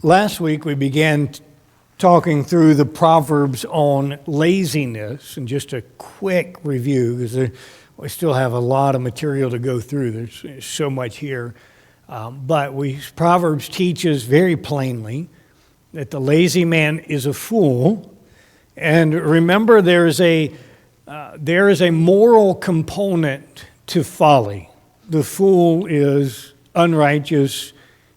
Last week we began talking through the Proverbs on laziness, and just a quick review because we still have a lot of material to go through. There's so much here. But Proverbs teaches very plainly that the lazy man is a fool. And remember, there is a moral component to folly. The fool is unrighteous,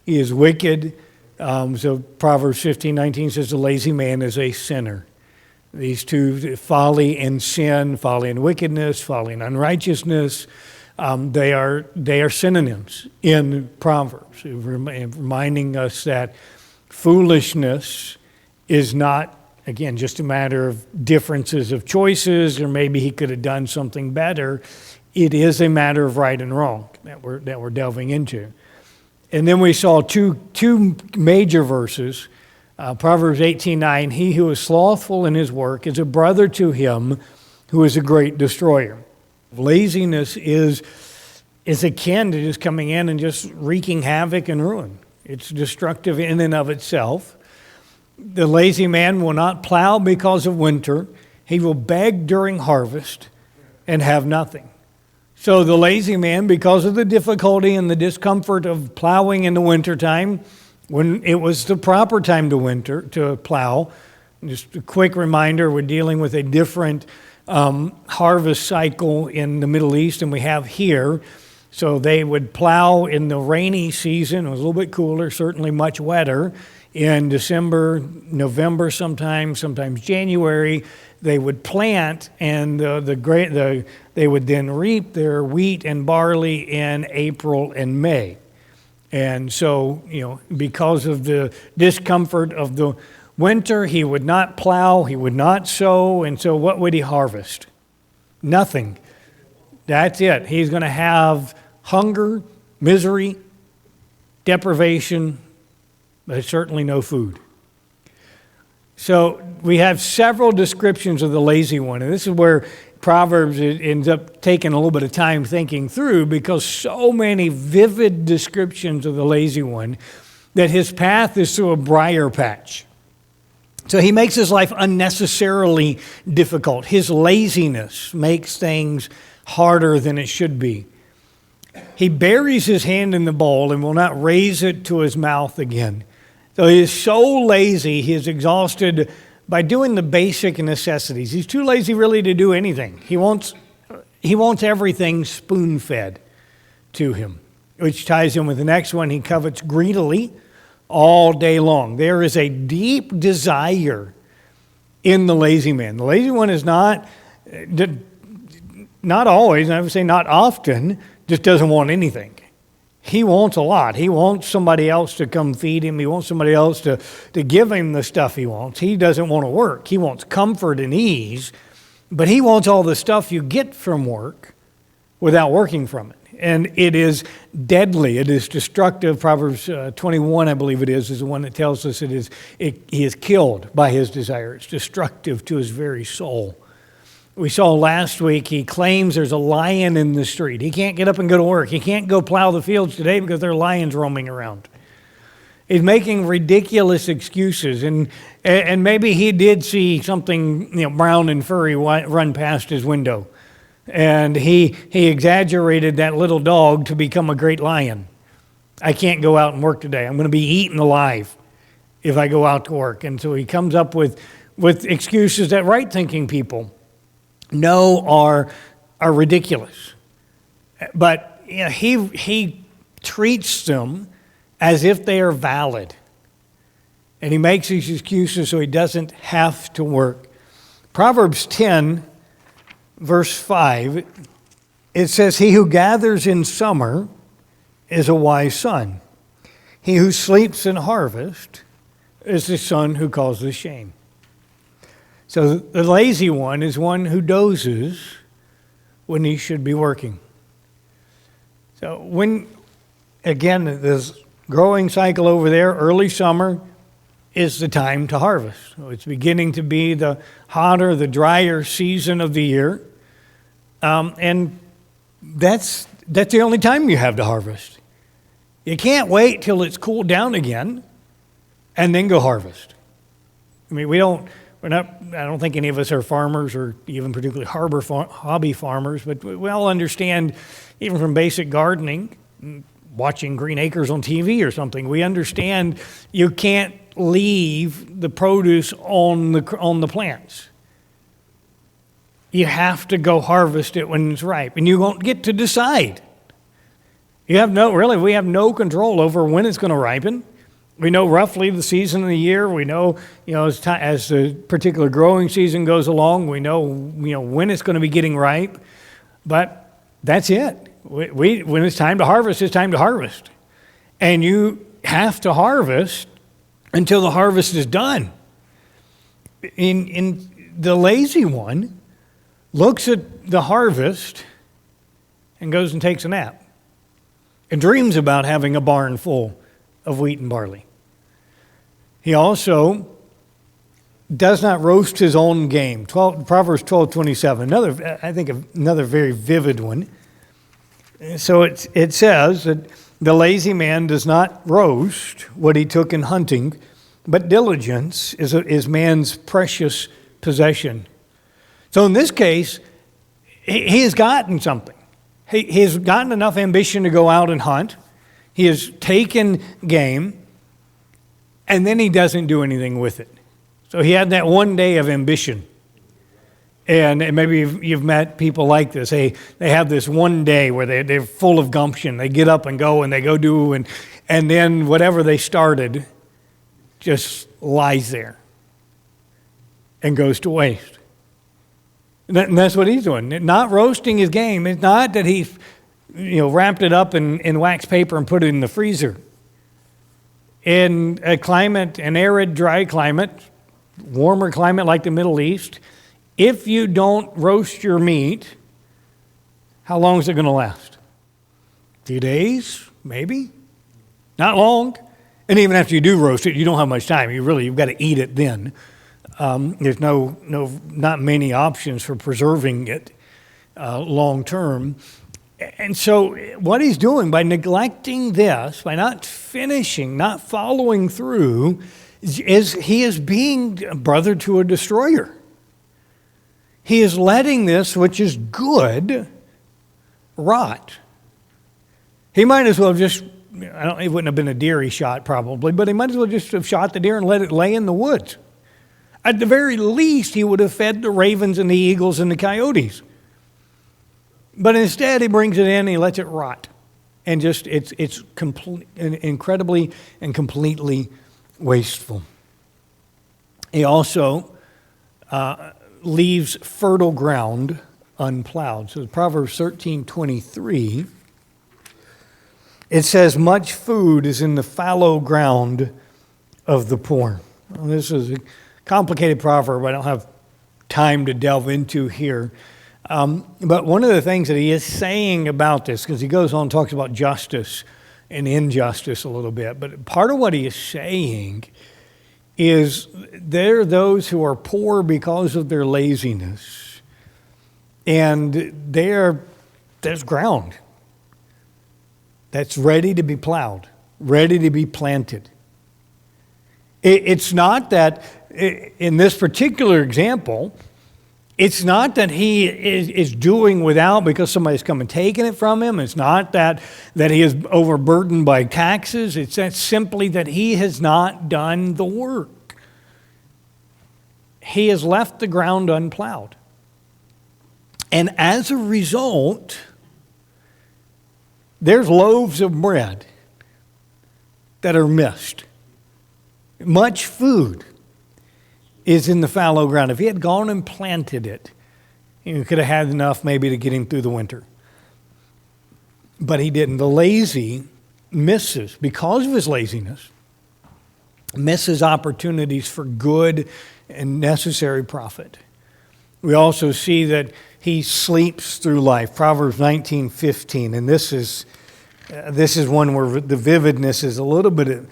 he is wicked. So Proverbs 15:19 says the lazy man is a sinner. These two, folly and sin, folly and wickedness, folly and unrighteousness, they are synonyms in Proverbs, reminding us that foolishness is not, again, just a matter of differences of choices, or maybe he could have done something better. It is a matter of right and wrong that we're delving into. And then we saw two major verses. Proverbs 18:9, he who is slothful in his work is a brother to him who is a great destroyer. Laziness is akin to just coming in and just wreaking havoc and ruin. It's destructive in and of itself. The lazy man will not plow because of winter. He will beg during harvest and have nothing. So the lazy man, because of the difficulty and the discomfort of plowing in the wintertime, when it was the proper time to plow, just a quick reminder, we're dealing with a different harvest cycle in the Middle East than we have here. So they would plow in the rainy season. It was a little bit cooler, certainly much wetter. In December, November sometimes January, they would plant, and they would then reap their wheat and barley in April and May. And so, because of the discomfort of the winter, he would not plow, he would not sow, and so what would he harvest? Nothing. That's it. He's going to have hunger, misery, deprivation, but certainly no food. So we have several descriptions of the lazy one, and this is where Proverbs ends up taking a little bit of time thinking through, because so many vivid descriptions of the lazy one that his path is through a briar patch. So he makes his life unnecessarily difficult. His laziness makes things harder than it should be. He buries his hand in the bowl and will not raise it to his mouth again. So he is so lazy, he is exhausted by doing the basic necessities. He's too lazy really to do anything. He wants everything spoon-fed to him, which ties in with the next one. He covets greedily all day long. There is a deep desire in the lazy man. The lazy one is not always, I would say not often, just doesn't want anything. He wants a lot. He wants somebody else to come feed him. He wants somebody else to give him the stuff he wants. He doesn't want to work. He wants comfort and ease, but he wants all the stuff you get from work without working from it. And it is deadly. It is destructive. Proverbs 21, I believe it is the one that tells us he is killed by his desire. It's destructive to his very soul. We saw last week he claims there's a lion in the street. He can't get up and go to work. He can't go plow the fields today because there are lions roaming around. He's making ridiculous excuses, and maybe he did see something brown and furry run past his window, and he exaggerated that little dog to become a great lion. I can't go out and work today. I'm going to be eaten alive if I go out to work. And so he comes up with excuses that right-thinking people know are ridiculous. But he treats them as if they are valid. And he makes these excuses so he doesn't have to work. Proverbs 10, verse 5, it says, he who gathers in summer is a wise son. He who sleeps in harvest is the son who causes shame. So the lazy one is one who dozes when he should be working. So again, this growing cycle over there, early summer is the time to harvest. So it's beginning to be the hotter, the drier season of the year. And that's the only time you have to harvest. You can't wait till it's cooled down again and then go harvest. I mean, I don't think any of us are farmers or even particularly hobby farmers, but we all understand, even from basic gardening, watching Green Acres on TV or something, we understand you can't leave the produce on the plants. You have to go harvest it when it's ripe, and you won't get to decide. We have no control over when it's going to ripen. We know roughly the season of the year. We know, as the particular growing season goes along, we know, when it's going to be getting ripe. But that's it. When it's time to harvest, it's time to harvest. And you have to harvest until the harvest is done. In the lazy one looks at the harvest and goes and takes a nap and dreams about having a barn full of wheat and barley. He also does not roast his own game. Proverbs 12:27, another very vivid one. So it says that the lazy man does not roast what he took in hunting, but diligence is man's precious possession. So in this case, he has gotten something. He has gotten enough ambition to go out and hunt. He has taken game, and then he doesn't do anything with it. So he had that one day of ambition. And maybe you've met people like this. They have this one day where they're full of gumption. They get up and go, and they go do, and then whatever they started just lies there and goes to waste. And that's what he's doing. Not roasting his game. It's not that he's wrapped it up in wax paper and put it in the freezer. In an arid, dry climate, warmer climate like the Middle East, if you don't roast your meat, how long is it going to last? A few days, maybe? Not long. And even after you do roast it, you don't have much time. You've got to eat it then. There's not many options for preserving it long term. And so what he's doing by neglecting this, by not finishing, not following through, is he is being a brother to a destroyer. He is letting this, which is good, rot. He might as well it wouldn't have been a deer he shot probably, but he might as well just have shot the deer and let it lay in the woods. At the very least, he would have fed the ravens and the eagles and the coyotes. But instead, he brings it in and he lets it rot. And it's incredibly and completely wasteful. He also leaves fertile ground unplowed. So Proverbs 13:23, it says, much food is in the fallow ground of the poor. Well, this is a complicated proverb I don't have time to delve into here. But one of the things that he is saying about this, because he goes on and talks about justice and injustice a little bit, but part of what he is saying is there are those who are poor because of their laziness, and there's ground that's ready to be plowed, ready to be planted. It's not that, in this particular example, it's not that he is doing without because somebody's come and taken it from him. It's not that he is overburdened by taxes. It's that simply that he has not done the work. He has left the ground unplowed. And as a result, there's loaves of bread that are missed. Much food is in the fallow ground. If he had gone and planted it, he could have had enough maybe to get him through the winter. But he didn't. The lazy misses, because of his laziness, misses opportunities for good and necessary profit. We also see that he sleeps through life. Proverbs 19:15, and this is one where the vividness is a little bit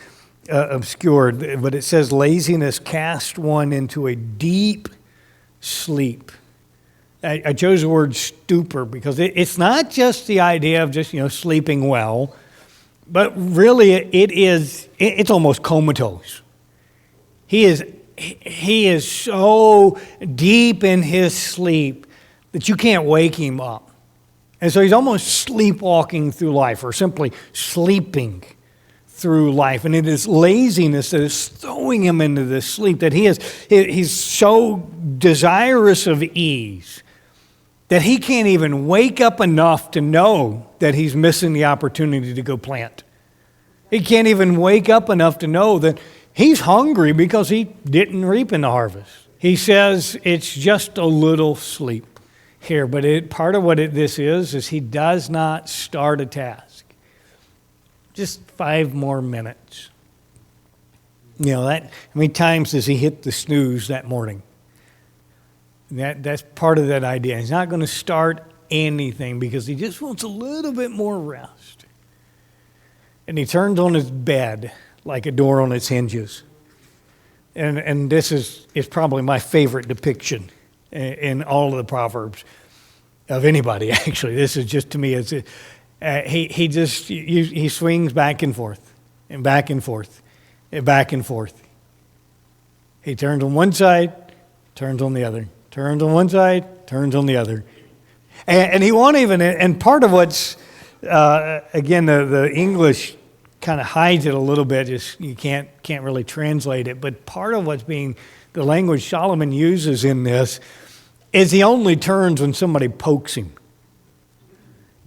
obscured, but it says laziness casts one into a deep sleep. I chose the word stupor because it's not just the idea of just sleeping well, but really it's almost comatose. he is so deep in his sleep that you can't wake him up. And so he's almost sleepwalking through life, or simply sleeping through life. And it is laziness that is throwing him into this sleep, that he's so desirous of ease that he can't even wake up enough to know that he's missing the opportunity to go plant. He can't even wake up enough to know that he's hungry because he didn't reap in the harvest. He says it's just a little sleep here, but part of what this is he does not start a task. Just 5 more minutes. How many times does he hit the snooze that morning? That's part of that idea. He's not going to start anything because he just wants a little bit more rest. And he turns on his bed like a door on its hinges. And this is probably my favorite depiction in all of the Proverbs of anybody, actually. This is just, to me, he swings back and forth and back and forth and back and forth. He turns on one side, turns on the other, turns on one side, turns on the other. And he won't even, and part of what's, again, the English kind of hides it a little bit, just you can't really translate it, but part of what's being, the language Solomon uses in this is he only turns when somebody pokes him.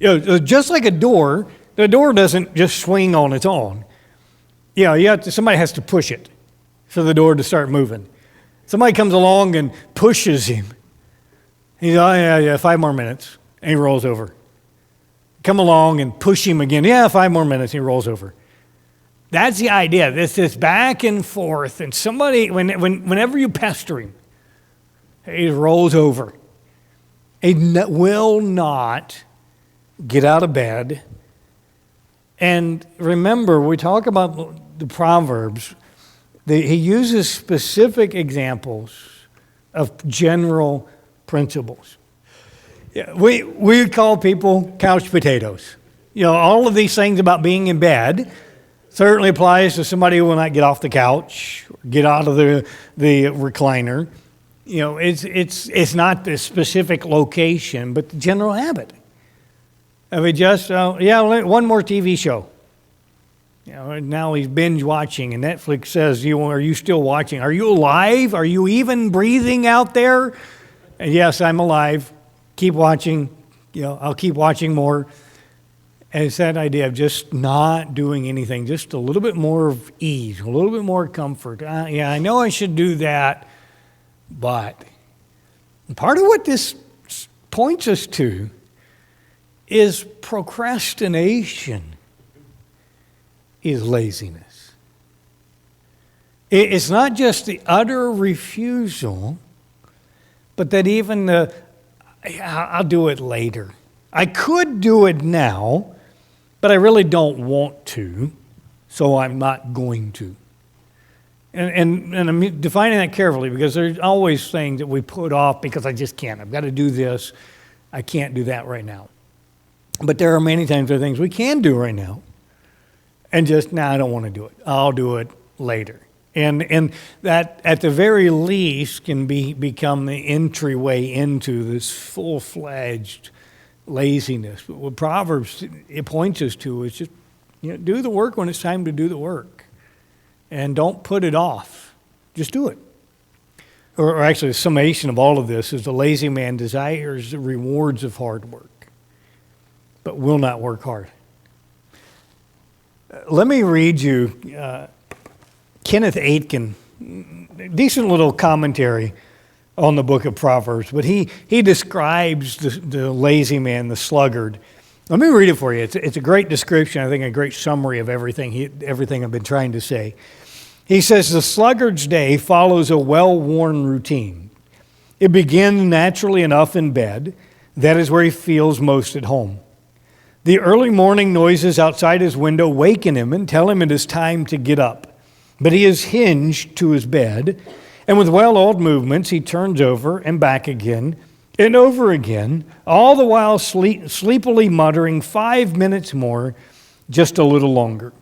Just like a door, the door doesn't just swing on its own. Somebody has to push it for the door to start moving. Somebody comes along and pushes him. He's, 5 more minutes, and he rolls over. Come along and push him again. 5 more minutes, and he rolls over. That's the idea. This back and forth, and somebody, whenever you pester him, he rolls over. He will not get out of bed. And remember, we talk about the Proverbs. He uses specific examples of general principles. We call people couch potatoes. All of these things about being in bed certainly applies to somebody who will not get off the couch, or get out of the recliner. It's not the specific location, but the general habit. I mean, just, one more TV show. Now he's binge watching, and Netflix says, are you still watching? Are you alive? Are you even breathing out there? And yes, I'm alive. Keep watching. I'll keep watching more. And it's that idea of just not doing anything, just a little bit more of ease, a little bit more comfort. I know I should do that, but part of what this points us to is procrastination is laziness. It's not just the utter refusal, but that even I'll do it later. I could do it now, but I really don't want to, so I'm not going to. And I'm defining that carefully because there's always things that we put off because I just can't. I've got to do this. I can't do that right now. But there are many times there are things we can do right now and just, I don't want to do it. I'll do it later. And that, at the very least, can become the entryway into this full-fledged laziness. But what Proverbs it points us to is just do the work when it's time to do the work. And don't put it off. Just do it. Or actually, the summation of all of this is the lazy man desires the rewards of hard work, but will not work hard. Let me read you Kenneth Aitken, decent little commentary on the book of Proverbs, but he describes the lazy man, the sluggard. Let me read it for you. It's a great description, I think a great summary of everything I've been trying to say. He says, the sluggard's day follows a well-worn routine. It begins naturally enough in bed. That is where he feels most at home. The early morning noises outside his window waken him and tell him it is time to get up. But he is hinged to his bed, and with well-oiled movements, he turns over and back again and over again, all the while sleepily muttering, 5 minutes more, just a little longer.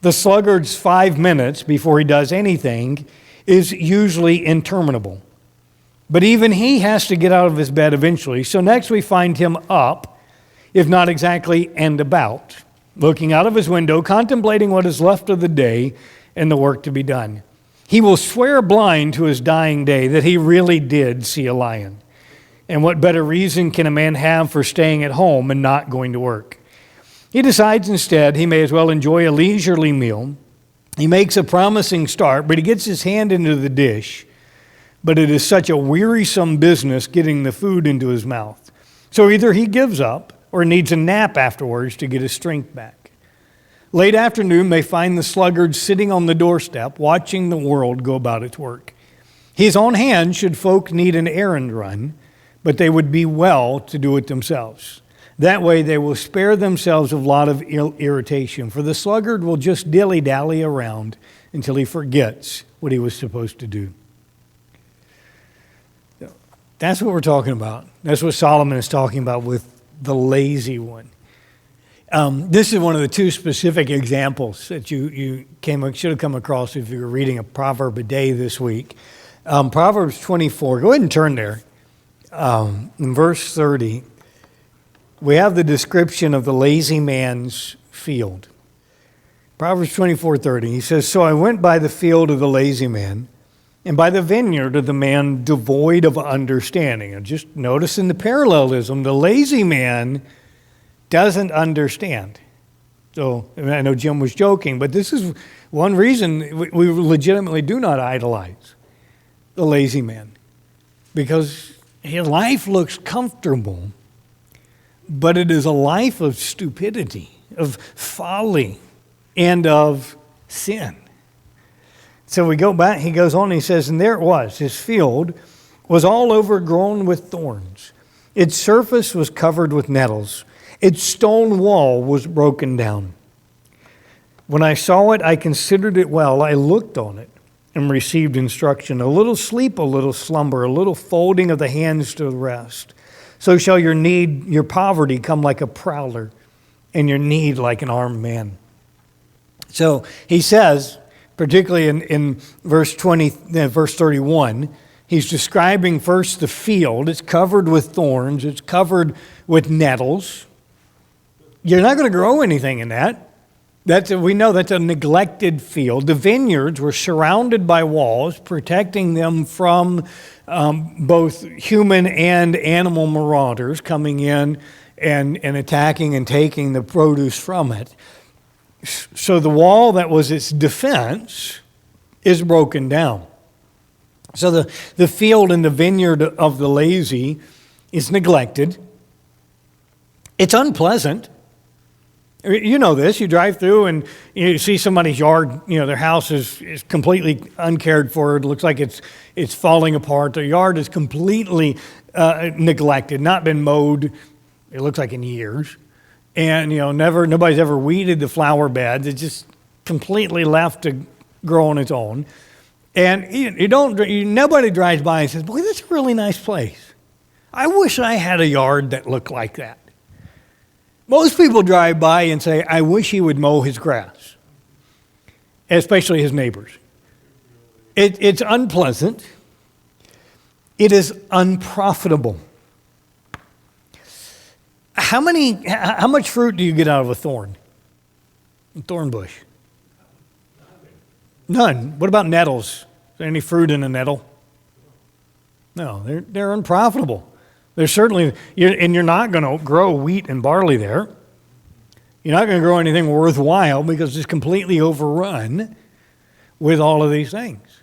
The sluggard's 5 minutes before he does anything is usually interminable. But even he has to get out of his bed eventually. So next we find him up, if not exactly and about, looking out of his window, contemplating what is left of the day and the work to be done. He will swear blind to his dying day that he really did see a lion. And what better reason can a man have for staying at home and not going to work? He decides instead he may as well enjoy a leisurely meal. He makes a promising start, but he gets his hand into the dish. But it is such a wearisome business getting the food into his mouth. So either he gives up or needs a nap afterwards to get his strength back. Late afternoon may find the sluggard sitting on the doorstep, watching the world go about its work. He is on hand should folk need an errand run, but they would be well to do it themselves. That way they will spare themselves a lot of irritation, for the sluggard will just dilly-dally around until he forgets what he was supposed to do. That's what we're talking about. That's what Solomon is talking about with the lazy one. This is one of the two specific examples that you should have come across if you were reading a proverb a day this week. Proverbs 24, go ahead and turn there. In verse 30, we have the description of the lazy man's field. Proverbs 24:30, he says, "So I went by the field of the lazy man, and by the vineyard of the man devoid of understanding." And just notice in the parallelism, the lazy man doesn't understand. So I know Jim was joking, but this is one reason we legitimately do not idolize the lazy man. Because his life looks comfortable, but it is a life of stupidity, of folly, and of sin. So we go back, he goes on and he says, "And there it was, his field was all overgrown with thorns. Its surface was covered with nettles. Its stone wall was broken down. When I saw it, I considered it well. I looked on it and received instruction. A little sleep, a little slumber, a little folding of the hands to rest. So shall your poverty come like a prowler, and your need like an armed man." So he says, particularly in verse 31, he's describing first the field. It's covered with thorns. It's covered with nettles. You're not going to grow anything in that. We know that's a neglected field. The vineyards were surrounded by walls, protecting them from both human and animal marauders coming in and attacking and taking the produce from it. So the wall that was its defense is broken down. So the field and the vineyard of the lazy is neglected. It's unpleasant. You know this. You drive through and you see somebody's yard, their house is completely uncared for. It looks like it's falling apart. Their yard is completely neglected, not been mowed, it looks like in years. And, nobody's ever weeded the flower beds. It's just completely left to grow on its own. And nobody drives by and says, "Boy, that's a really nice place. I wish I had a yard that looked like that." Most people drive by and say, "I wish he would mow his grass," especially his neighbors. It's unpleasant. It is unprofitable. How much fruit do you get out of a thorn bush? None. What about nettles? Is there any fruit in a nettle? No, they're unprofitable. There's certainly, and you're not going to grow wheat and barley there. You're not going to grow anything worthwhile because it's completely overrun with all of these things.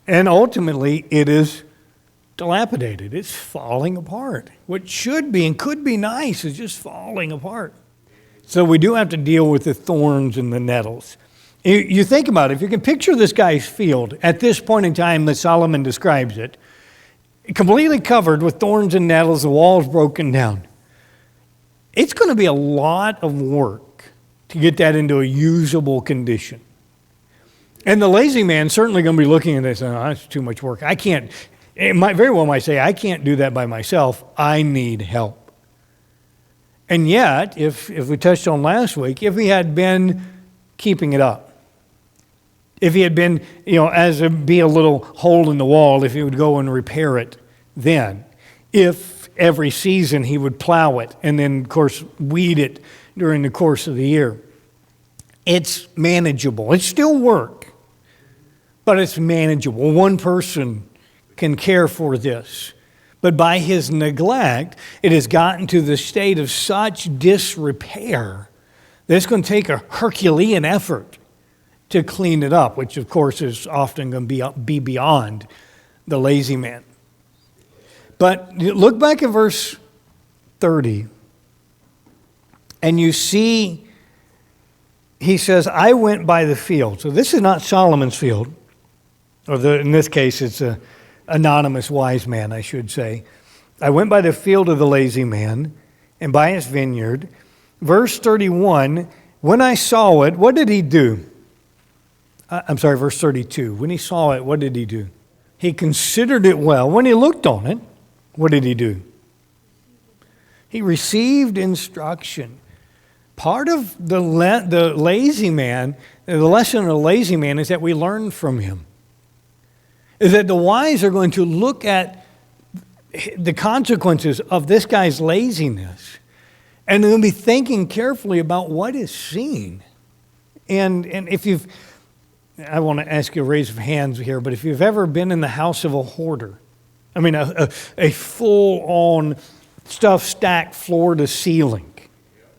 And ultimately, it is dilapidated. It's falling apart. What should be and could be nice is just falling apart. So we do have to deal with the thorns and the nettles. You think about it. If you can picture this guy's field at this point in time that Solomon describes it, completely covered with thorns and nettles, the walls broken down. It's going to be a lot of work to get that into a usable condition. And the lazy man's certainly going to be looking at this and saying, "Oh, that's too much work. I can't." It might very well might say, "I can't do that by myself. I need help." And yet, if we touched on last week, if he had been keeping it up, If he had been, as it'd be a little hole in the wall, if he would go and repair it then. If every season he would plow it and then, of course, weed it during the course of the year. It's manageable. It's still work, but it's manageable. One person can care for this. But by his neglect, it has gotten to the state of such disrepair that it's going to take a Herculean effort to clean it up, which of course is often going to be beyond the lazy man. But look back at verse 30, and you see, he says, I went by the field. So this is not Solomon's field, in this case it's an anonymous wise man, I should say. I went by the field of the lazy man and by his vineyard. Verse 31, when I saw it, what did he do? Verse 32. When he saw it, what did he do? He considered it well. When he looked on it, what did he do? He received instruction. Part of the lazy man, the lesson of the lazy man is that we learn from him. Is that the wise are going to look at the consequences of this guy's laziness, and they're going to be thinking carefully about what is seen. And if I want to ask you a raise of hands here, but if you've ever been in the house of a hoarder, a full-on stuff stacked floor to ceiling,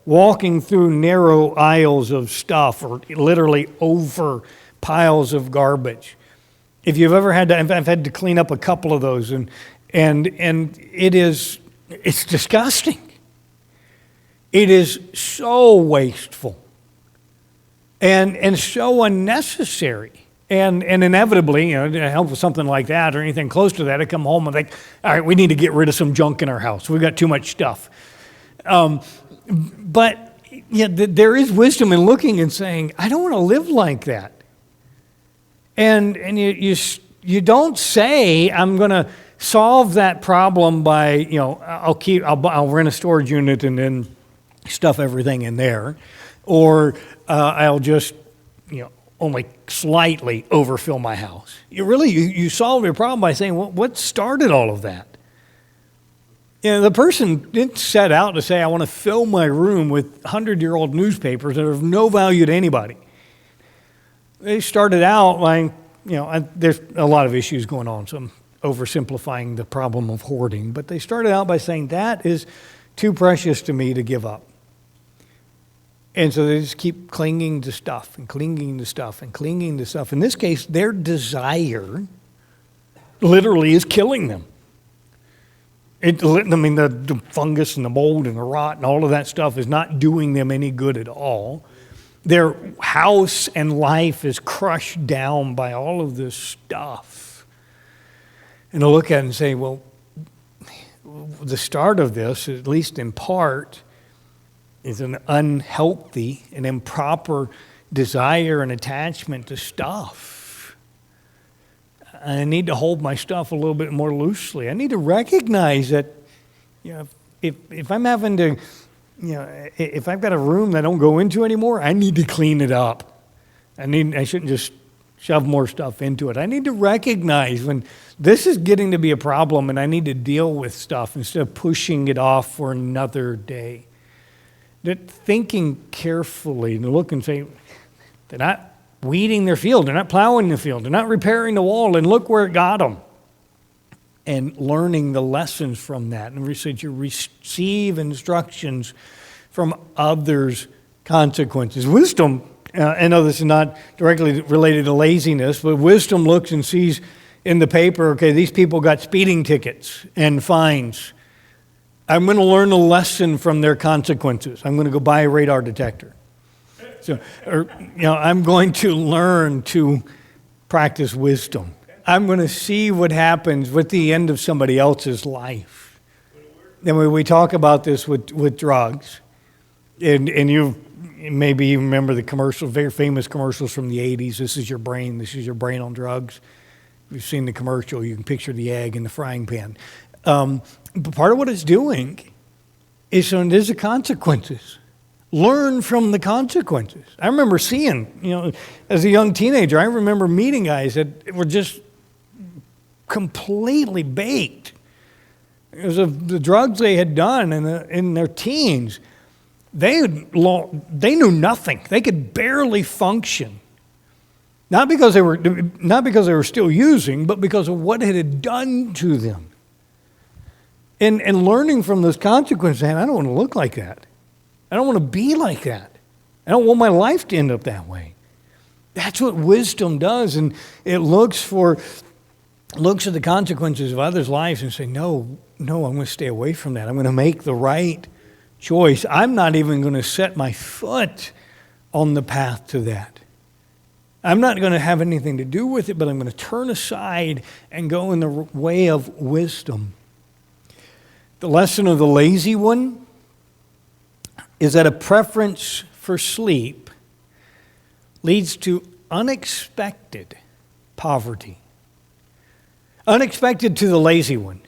walking through narrow aisles of stuff or literally over piles of garbage. If you've ever had to, I've had to clean up a couple of those, and it's disgusting. It is so wasteful and so unnecessary. And inevitably, to help with something like that or anything close to that, I come home and think, all right, we need to get rid of some junk in our house. We've got too much stuff. But there is wisdom in looking and saying, I don't want to live like that. And you don't say, I'm going to solve that problem by, I'll rent a storage unit and then stuff everything in there, or I'll just, only slightly overfill my house. You solve your problem by saying, what started all of that? The person didn't set out to say, I want to fill my room with 100-year-old newspapers that are of no value to anybody. They started out like, there's a lot of issues going on, so I'm oversimplifying the problem of hoarding, but they started out by saying, that is too precious to me to give up. And so they just keep clinging to stuff and clinging to stuff and clinging to stuff. In this case, their desire literally is killing them. The fungus and the mold and the rot and all of that stuff is not doing them any good at all. Their house and life is crushed down by all of this stuff. And they'll look at it and say, well, the start of this, at least in part, is an unhealthy and improper desire and attachment to stuff. I need to hold my stuff a little bit more loosely. I need to recognize that, if I'm having to, if I've got a room that I don't go into anymore, I need to clean it up. I shouldn't just shove more stuff into it. I need to recognize when this is getting to be a problem and I need to deal with stuff instead of pushing it off for another day. That thinking carefully and look and say, they're not weeding their field, they're not plowing the field, they're not repairing the wall, and look where it got them. And learning the lessons from that. And we said you receive instructions from others' consequences. Wisdom, I know this is not directly related to laziness, but wisdom looks and sees in the paper, okay, these people got speeding tickets and fines. I'm going to learn a lesson from their consequences. I'm going to go buy a radar detector. I'm going to learn to practice wisdom. I'm going to see what happens with the end of somebody else's life. Then we talk about this with drugs, and you maybe you remember the commercials, very famous commercials from the 80s. This is your brain on drugs. If you've seen the commercial, you can picture the egg in the frying pan. But part of what it's doing is so there's the consequences Learn from the consequences. I remember seeing, as a young teenager, I remember meeting guys that were just completely baked because of the drugs they had done in their teens. They knew nothing. They could barely function. Not because they were still using, but because of what it had done to them. And learning from those consequences, I don't want to look like that. I don't want to be like that. I don't want my life to end up that way. That's what wisdom does, and it looks at the consequences of others' lives and say, no, I'm going to stay away from that. I'm going to make the right choice. I'm not even going to set my foot on the path to that. I'm not going to have anything to do with it, but I'm going to turn aside and go in the way of wisdom. The lesson of the lazy one is that a preference for sleep leads to unexpected poverty. Unexpected to the lazy one.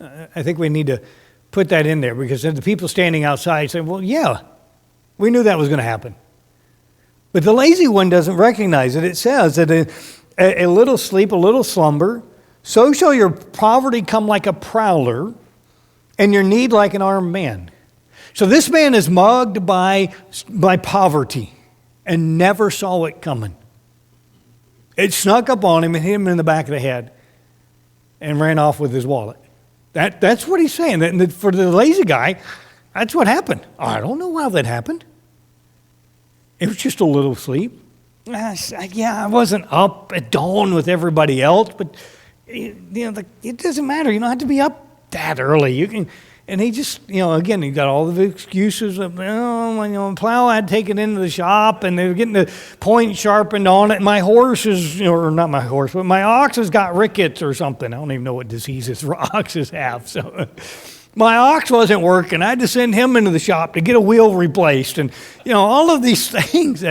I think we need to put that in there, because the people standing outside say, well, yeah, we knew that was going to happen. But the lazy one doesn't recognize it. It says that a little sleep, a little slumber, so shall your poverty come like a prowler, and your need like an armed man. So this man is mugged by poverty and never saw it coming. It snuck up on him and hit him in the back of the head and ran off with his wallet. That's what he's saying. That for the lazy guy, that's what happened. I don't know how that happened. It was just a little sleep. I wasn't up at dawn with everybody else, but it doesn't matter. You don't have to be up that early. You can. And he just, again, he got all the excuses of, plow I had taken into the shop, and they were getting the point sharpened on it. My horse is, or not my horse, but my ox has got rickets or something. I don't even know what diseases oxes have. So my ox wasn't working. I had to send him into the shop to get a wheel replaced. And, all of these things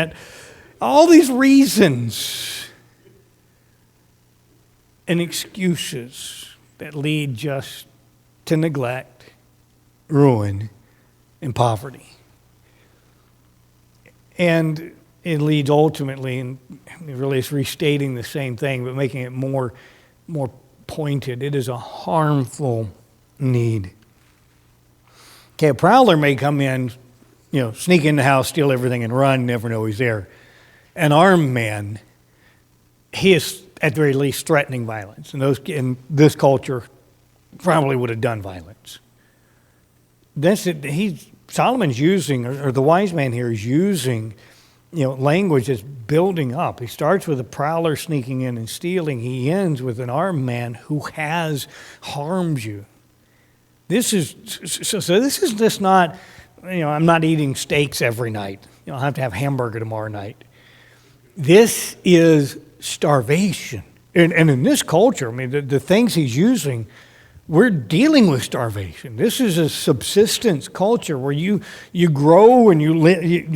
all these reasons and excuses that lead just to neglect, ruin, and poverty. And it leads ultimately, and really it's restating the same thing, but making it more pointed. It is a harmful need. Okay, a prowler may come in, sneak in the house, steal everything, and run, never know he's there. An armed man, he is at the very least threatening violence. And those in this culture probably would have done violence. Solomon's using, or the wise man here is using, language that's building up. He starts with a prowler sneaking in and stealing. He ends with an armed man who has harmed you. This is just not, I'm not eating steaks every night. I'll have to have hamburger tomorrow night. This is starvation. And in this culture, the things he's using, we're dealing with starvation. This is a subsistence culture where you grow and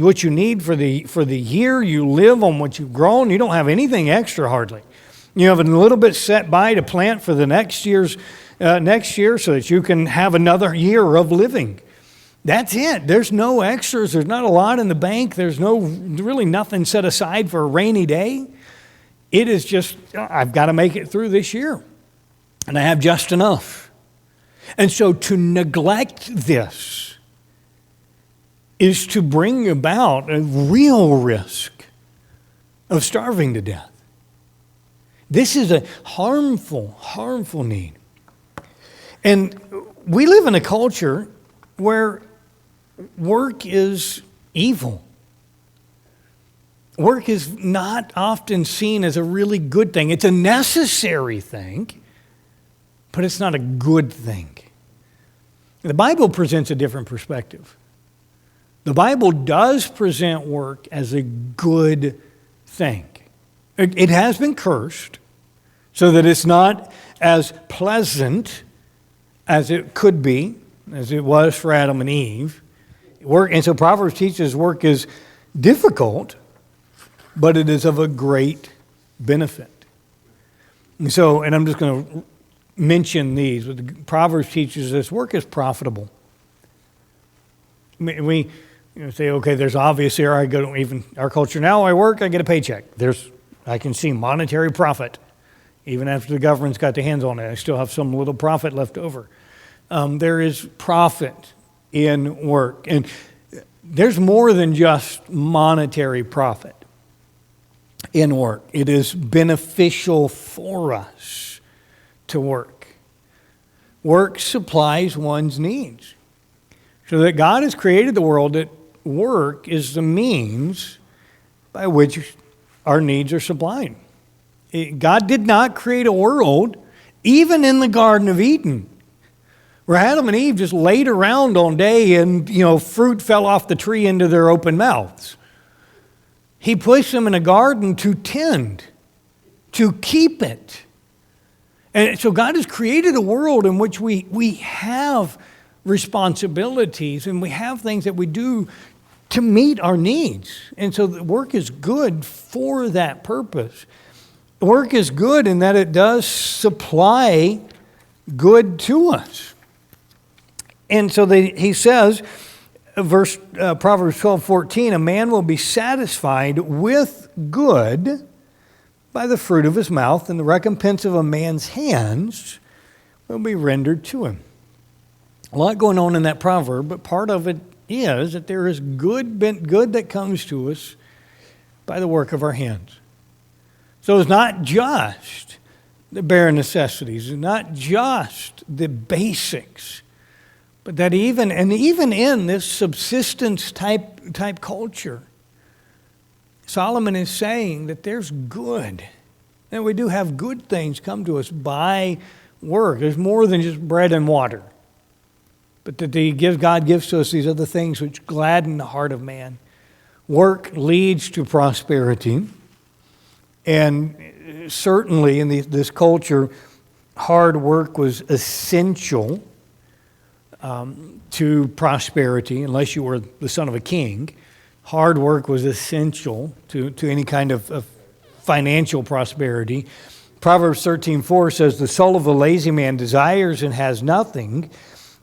what you need for the year. You live on what you've grown. You don't have anything extra hardly. You have a little bit set by to plant for the next year so that you can have another year of living. That's it. There's no extras. There's not a lot in the bank. There's really nothing set aside for a rainy day. It is just, I've got to make it through this year. And I have just enough. And so to neglect this is to bring about a real risk of starving to death. This is a harmful need. And we live in a culture where work is evil. Work is not often seen as a really good thing. It's a necessary thing, but it's not a good thing. The Bible presents a different perspective. The Bible does present work as a good thing. It has been cursed so that it's not as pleasant as it could be, as it was for Adam and Eve. And so Proverbs teaches work is difficult, but it is of a great benefit. And I'm just going to mention these. But Proverbs teaches us work is profitable. We Say, okay, there's obvious here. I go even our culture now. I work, I get a paycheck. I can see monetary profit, even after the government's got their hands on it. I still have some little profit left over. There is profit in work, and there's more than just monetary profit in work. It is beneficial for us to work. Work supplies one's needs. So that God has created the world that work is the means by which our needs are supplied. God did not create a world, even in the Garden of Eden, where Adam and Eve just laid around all day and, fruit fell off the tree into their open mouths. He placed them in a garden to tend, to keep it. And so God has created a world in which we have responsibilities and we have things that we do to meet our needs. And so the work is good for that purpose. Work is good in that it does supply good to us. And so he says, Proverbs 12:14, a man will be satisfied with good by the fruit of his mouth, and the recompense of a man's hands will be rendered to him. A lot going on in that proverb, but part of it is that there is good that comes to us by the work of our hands. So it's not just the bare necessities, it's not just the basics, but that even in this subsistence type culture, Solomon is saying that there's good, and we do have good things come to us by work. There's more than just bread and water, but that God gives to us these other things which gladden the heart of man. Work leads to prosperity, and certainly in this culture, hard work was essential to prosperity. Unless you were the son of a king, hard work was essential to any kind of financial prosperity. Proverbs 13:4 says, the soul of a lazy man desires and has nothing,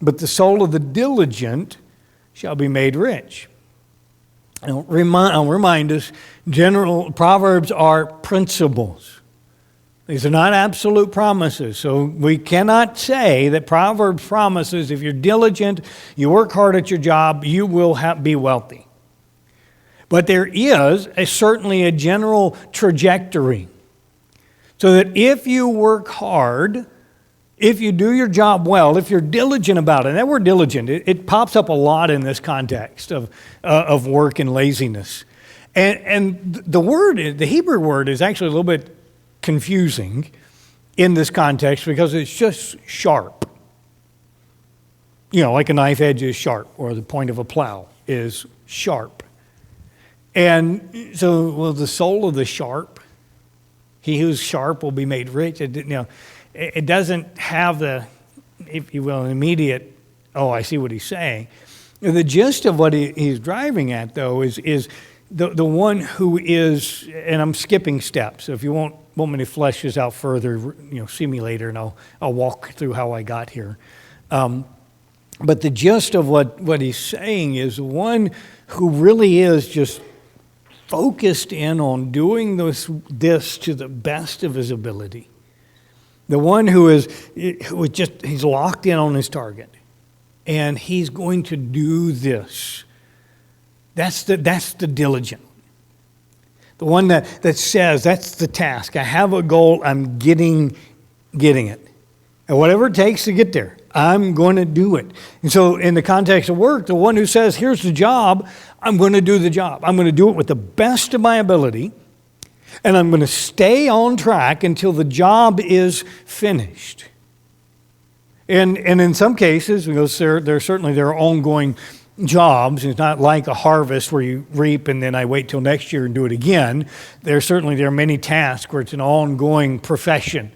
but the soul of the diligent shall be made rich. I'll remind us, general Proverbs are principles. These are not absolute promises. So we cannot say that Proverbs promises if you're diligent, you work hard at your job, you will be wealthy. But there is certainly a general trajectory. So that if you work hard, if you do your job well, if you're diligent about it, and that word diligent, it pops up a lot in this context of work and laziness. And the Hebrew word is actually a little bit confusing in this context because it's just sharp. Like a knife edge is sharp, or the point of a plow is sharp. And so, the soul of the sharp, he who's sharp will be made rich. It doesn't have the, if you will, immediate, I see what he's saying. The gist of what he's driving at, though, is the one who is, and I'm skipping steps, so if you want me to flesh this out further, see me later, and I'll walk through how I got here. But the gist of what he's saying is the one who really is just focused in on doing this to the best of his ability. The one he's locked in on his target, and he's going to do this. That's the diligent. The one that says, that's the task. I have a goal, I'm getting it. And whatever it takes to get there, I'm going to do it. And so in the context of work, the one who says, here's the job, I'm going to do the job. I'm going to do it with the best of my ability, and I'm going to stay on track until the job is finished. And in some cases, because there are ongoing jobs. It's not like a harvest where you reap and then I wait till next year and do it again. There are many tasks where it's an ongoing profession.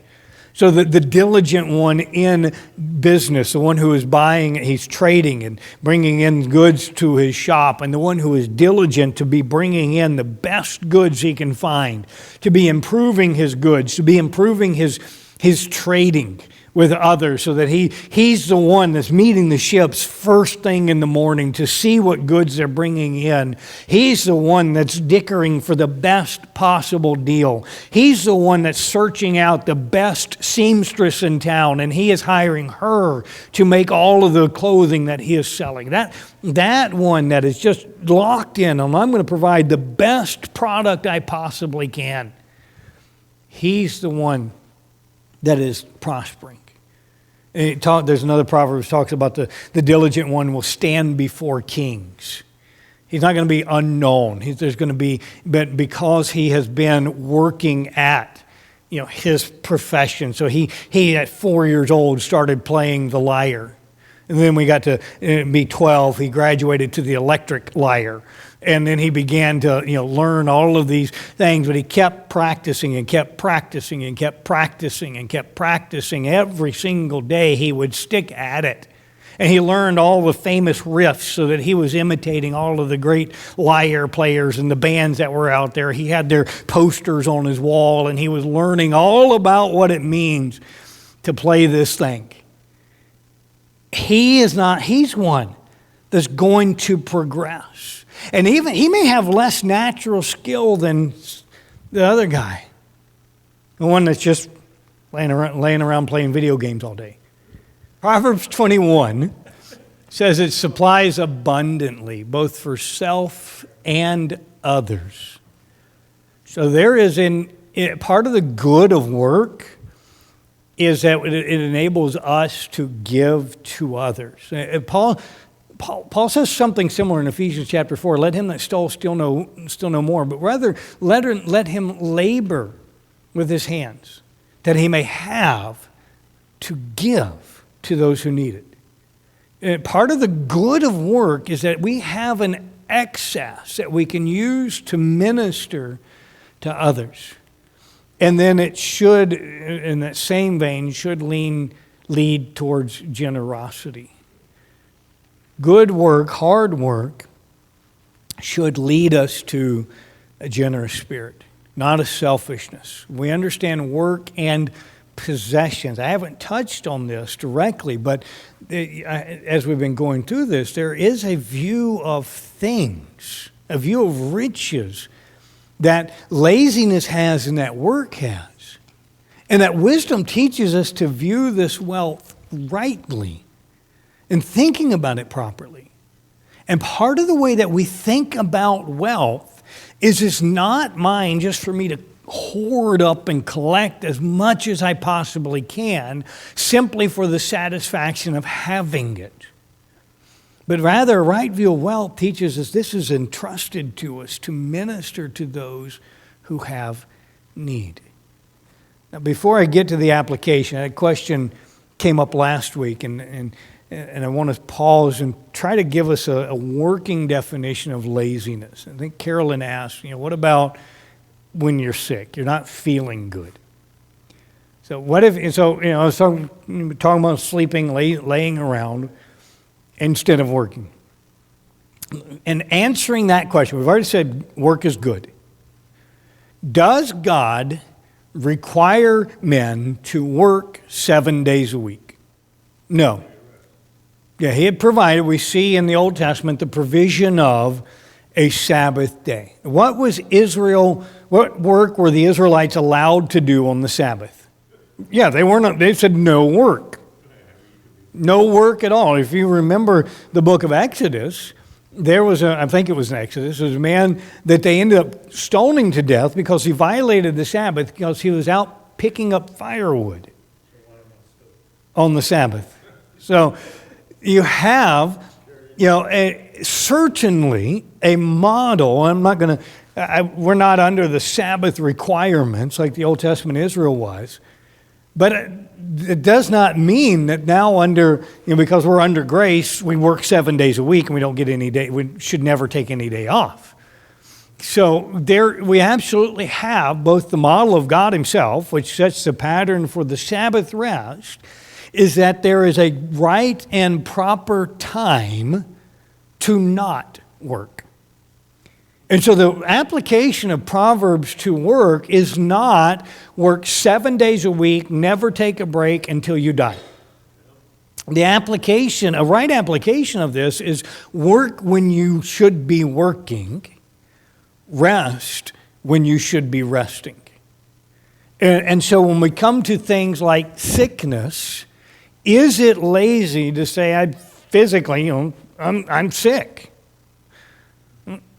So the diligent one in business, the one who is buying, he's trading and bringing in goods to his shop, and the one who is diligent to be bringing in the best goods he can find, to be improving his goods, to be improving his trading with others, so that he's the one that's meeting the ships first thing in the morning to see what goods they're bringing in. He's the one that's dickering for the best possible deal. He's the one that's searching out the best seamstress in town, and he is hiring her to make all of the clothing that he is selling. That one that is just locked in on, I'm going to provide the best product I possibly can. He's the one that is prospering. There's another proverb that talks about the diligent one will stand before kings. He's not going to be unknown. There's going to be, but because he has been working at, his profession. So he at 4 years old started playing the lyre. And then we got to be 12. He graduated to the electric lyre. And then he began to, learn all of these things. But he kept practicing and kept practicing and kept practicing and kept practicing. Every single day he would stick at it. And he learned all the famous riffs so that he was imitating all of the great lyre players and the bands that were out there. He had their posters on his wall, and he was learning all about what it means to play this thing. He's one that's going to progress. And even he may have less natural skill than the other guy, the one that's just laying around playing video games all day. Proverbs 21 says it supplies abundantly, both for self and others. So there is part of the good of work is that it enables us to give to others. Paul says something similar in Ephesians chapter 4. Let him that stole still no more, but rather let him labor with his hands, that he may have to give to those who need it. And part of the good of work is that we have an excess that we can use to minister to others. And then it should, in that same vein, should lead towards generosity. Good work, hard work, should lead us to a generous spirit, not a selfishness. We understand work and possessions. I haven't touched on this directly, but as we've been going through this, there is a view of things, a view of riches that laziness has and that work has. And that wisdom teaches us to view this wealth rightly and thinking about it properly. And part of the way that we think about wealth is it's not mine just for me to hoard up and collect as much as I possibly can simply for the satisfaction of having it. But rather, a right view of wealth teaches us this is entrusted to us to minister to those who have need. Now, before I get to the application, a question came up last week, and I want to pause and try to give us a working definition of laziness. I think Carolyn asked, what about when you're sick, you're not feeling good? So what if, I was talking about sleeping, laying around instead of working. And answering that question, we've already said work is good. Does God require men to work 7 days a week? No. Yeah, he had provided, we see in the Old Testament, the provision of a Sabbath day. What work were the Israelites allowed to do on the Sabbath? Yeah, they said no work. No work at all. If you remember the book of Exodus, I think it was in Exodus, there was a man that they ended up stoning to death because he violated the Sabbath because he was out picking up firewood on the Sabbath. So you have, certainly a model. We're not under the Sabbath requirements like the Old Testament Israel was, but it does not mean that now because we're under grace, we work 7 days a week and we don't get any day. We should never take any day off. So we absolutely have both the model of God himself, which sets the pattern for the Sabbath rest, is that there is a right and proper time to not work. And so the application of Proverbs to work is not work 7 days a week, never take a break until you die. The application, a right application of this is work when you should be working, rest when you should be resting. And so when we come to things like sickness, is it lazy to say, I'm sick?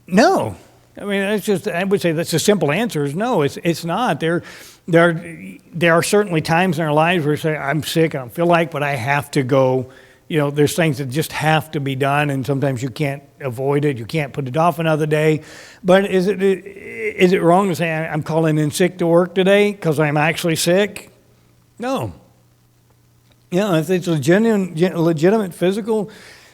No. I mean, I would say that's a simple answer is no, it's not. There are certainly times in our lives where we say, I'm sick, I don't feel like, but I have to go. There's things that just have to be done, and sometimes you can't avoid it. You can't put it off another day. But is it wrong to say I'm calling in sick to work today because I'm actually sick? No. If it's a legitimate physical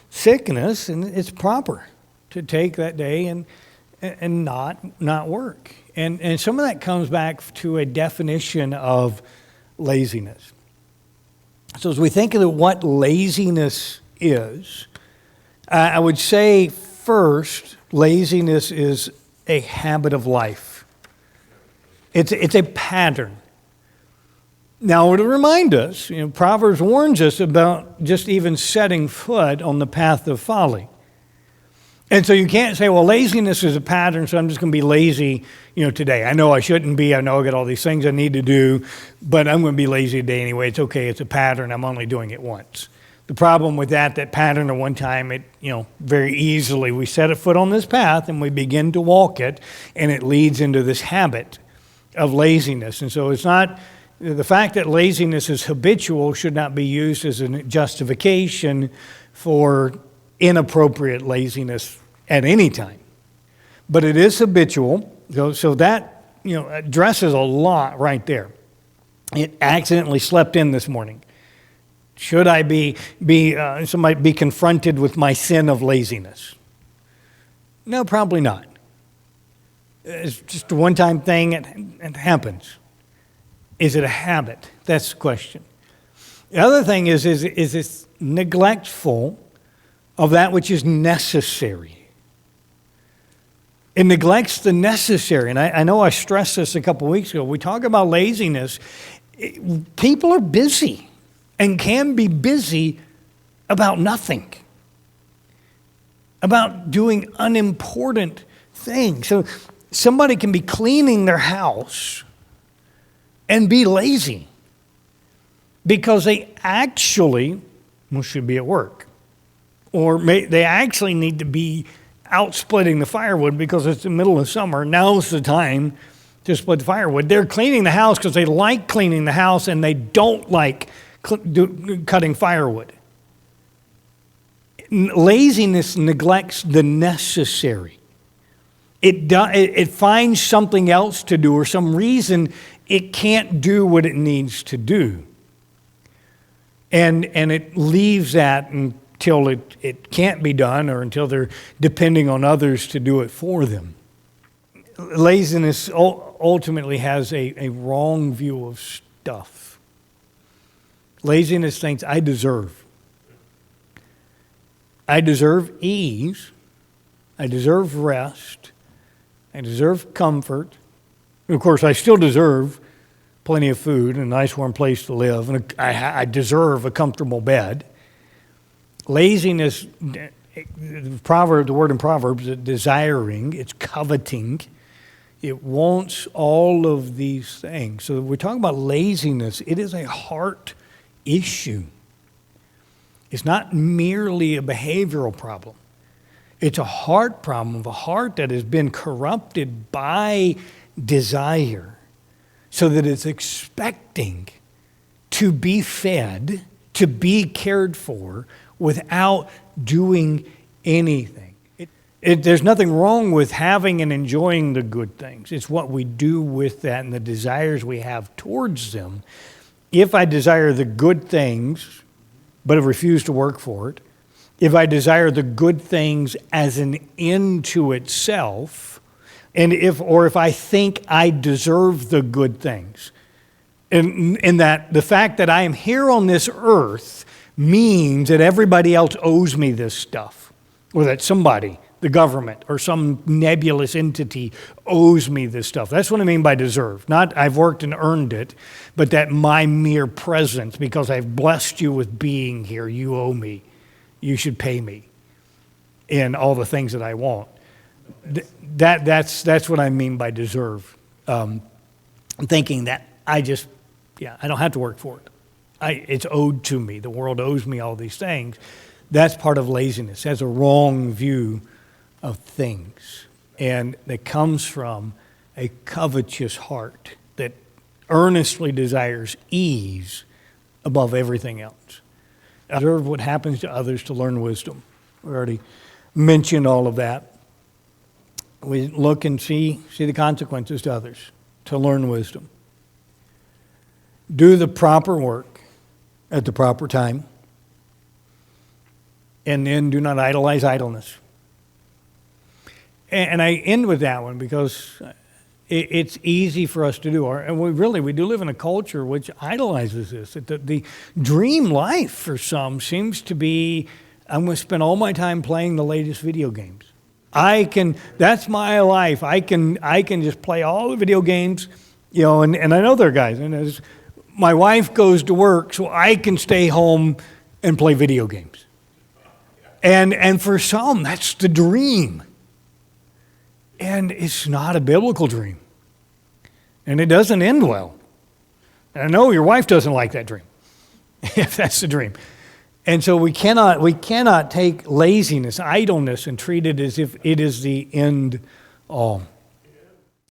sickness, and it's proper to take that day and not work. And some of that comes back to a definition of laziness. So as we think of what laziness is, I would say first, laziness is a habit of life. It's a pattern. Now, to remind us, Proverbs warns us about just even setting foot on the path of folly. And so you can't say, well, laziness is a pattern, so I'm just going to be lazy, today. I know I shouldn't be. I know I got all these things I need to do, but I'm going to be lazy today anyway. It's okay. It's a pattern. I'm only doing it once. The problem with that pattern at one time, very easily we set a foot on this path and we begin to walk it, and it leads into this habit of laziness. And so it's not, the fact that laziness is habitual should not be used as a justification for inappropriate laziness at any time. But it is habitual, so that addresses a lot right there. It accidentally slept in this morning. Should I somebody be confronted with my sin of laziness? No, probably not. It's just a one-time thing, it happens. Is it a habit? That's the question. The other thing is it's neglectful of that which is necessary. It neglects the necessary. And I know I stressed this a couple weeks ago. We talk about laziness. People are busy and can be busy about nothing, about doing unimportant things. So somebody can be cleaning their house and be lazy because they actually should be at work. Or they actually need to be out splitting the firewood because it's the middle of summer. Now's the time to split the firewood. They're cleaning the house because they like cleaning the house and they don't like cutting firewood. Laziness neglects the necessary. It finds something else to do or some reason it can't do what it needs to do. And it leaves that until it can't be done or until they're depending on others to do it for them. Laziness ultimately has a wrong view of stuff. Laziness thinks, I deserve ease, I deserve rest, I deserve comfort. And of course, I still deserve plenty of food and a nice warm place to live, and I deserve a comfortable bed. Laziness, the word in Proverbs, is desiring, it's coveting. It wants all of these things. So we're talking about laziness. It is a heart issue. It's not merely a behavioral problem. It's a heart problem of a heart that has been corrupted by desire so that it's expecting to be fed, to be cared for, without doing anything. There's nothing wrong with having and enjoying the good things. It's what we do with that and the desires we have towards them. If I desire the good things, but have refused to work for it, if I desire the good things as an end to itself, and if I think I deserve the good things, and that the fact that I am here on this earth means that everybody else owes me this stuff, or that somebody the government or some nebulous entity owes me this stuff. That's what I mean by deserve. Not I've worked and earned it, but that my mere presence, because I've blessed you with being here, you owe me. You should pay me in all the things that I want. That's what I mean by deserve. Thinking that I don't have to work for it. It's owed to me. The world owes me all these things. That's part of laziness. It has a wrong view of things. And it comes from a covetous heart that earnestly desires ease above everything else. Observe what happens to others to learn wisdom. We already mentioned all of that. We look and see the consequences to others to learn wisdom. Do the proper work at the proper time. And then do not idolize idleness. And I end with that one because it's easy for us to do. And we do live in a culture which idolizes this. The dream life for some seems to be, I'm going to spend all my time playing the latest video games. That's my life. I can just play all the video games, and I know there are guys. And my wife goes to work, so I can stay home and play video games. And for some, that's the dream. And it's not a biblical dream. And it doesn't end well. And I know your wife doesn't like that dream, if that's the dream. And so we cannot take laziness, idleness, and treat it as if it is the end all.